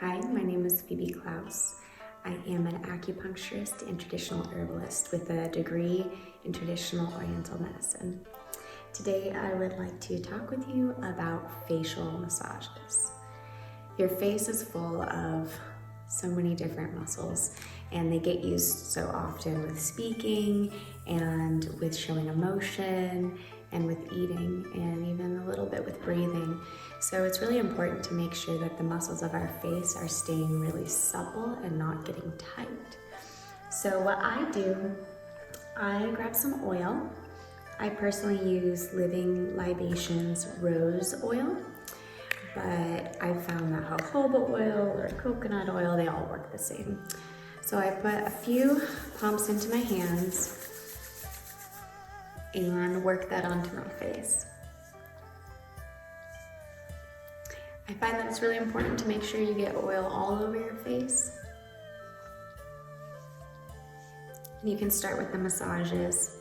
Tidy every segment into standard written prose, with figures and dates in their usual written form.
Hi, my name is Phoebe Klaus. I am an acupuncturist and traditional herbalist with a degree in traditional oriental medicine. Today I would like to talk with you about facial massages. Your face is full of so many different muscles, and they get used so often with speaking and with showing emotion and with eating and even a little bit with breathing. So it's really important to make sure that the muscles of our face are staying really supple and not getting tight. So what I do, I grab some oil. I personally use Living Libations rose oil, but I found that jojoba oil or coconut oil, they all work the same. So I put a few pumps into my hands and work that onto my face. I find that it's really important to make sure you get oil all over your face. And you can start with the massages.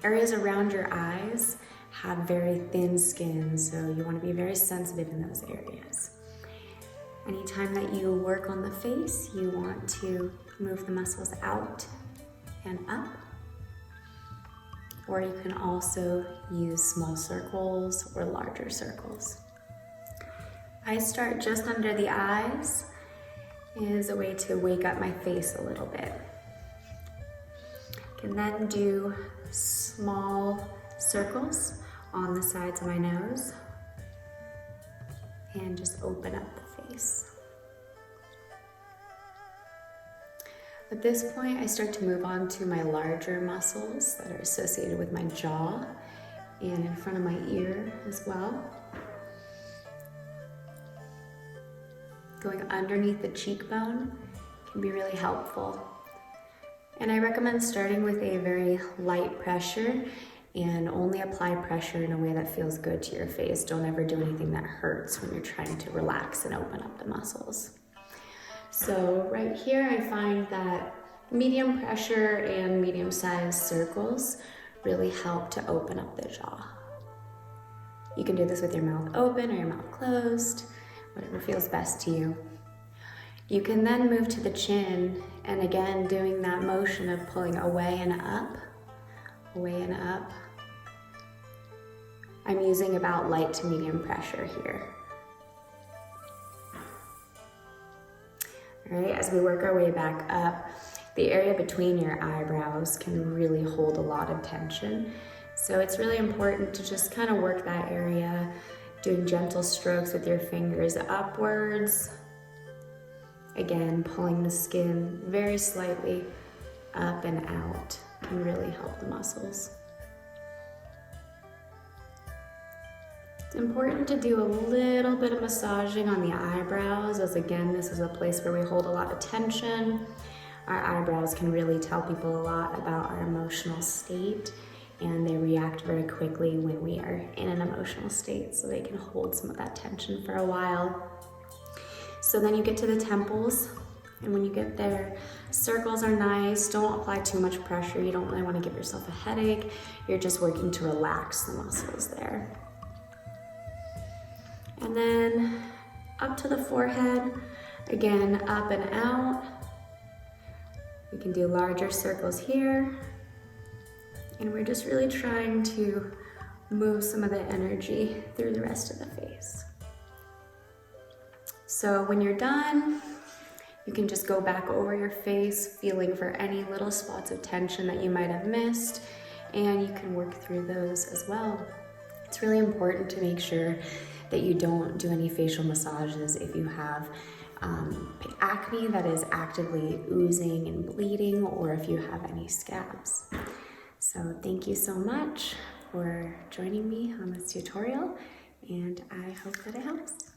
Areas around your eyes have very thin skin, so you want to be very sensitive in those areas. Anytime that you work on the face, you want to move the muscles out and up. Or you can also use small circles or larger circles. I start just under the eyes as a way to wake up my face a little bit. I can then do small circles on the sides of my nose and just open up the face. At this point, I start to move on to my larger muscles that are associated with my jaw and in front of my ear as well. Going underneath the cheekbone can be really helpful. And I recommend starting with a very light pressure and only apply pressure in a way that feels good to your face. Don't ever do anything that hurts when you're trying to relax and open up the muscles. So right here I find that medium pressure and medium-sized circles really help to open up the jaw. You can do this with your mouth open or your mouth closed, whatever feels best to you. You can then move to the chin, and again doing that motion of pulling away and up, away and up. I'm using about light to medium pressure here. All right, as we work our way back up, the area between your eyebrows can really hold a lot of tension. So it's really important to just kind of work that area, doing gentle strokes with your fingers upwards. Again, pulling the skin very slightly up and out can really help the muscles. It's important to do a little bit of massaging on the eyebrows, as again, this is a place where we hold a lot of tension. Our eyebrows can really tell people a lot about our emotional state, and they react very quickly when we are in an emotional state, so they can hold some of that tension for a while. So then you get to the temples, and when you get there, circles are nice. Don't apply too much pressure. You don't really want to give yourself a headache. You're just working to relax the muscles there. And then up to the forehead, again, up and out. We can do larger circles here. And we're just really trying to move some of the energy through the rest of the face. So when you're done, you can just go back over your face, feeling for any little spots of tension that you might have missed, and you can work through those as well. It's really important to make sure that you don't do any facial massages if you have acne that is actively oozing and bleeding, or if you have any scabs. So thank you so much for joining me on this tutorial, and I hope that it helps.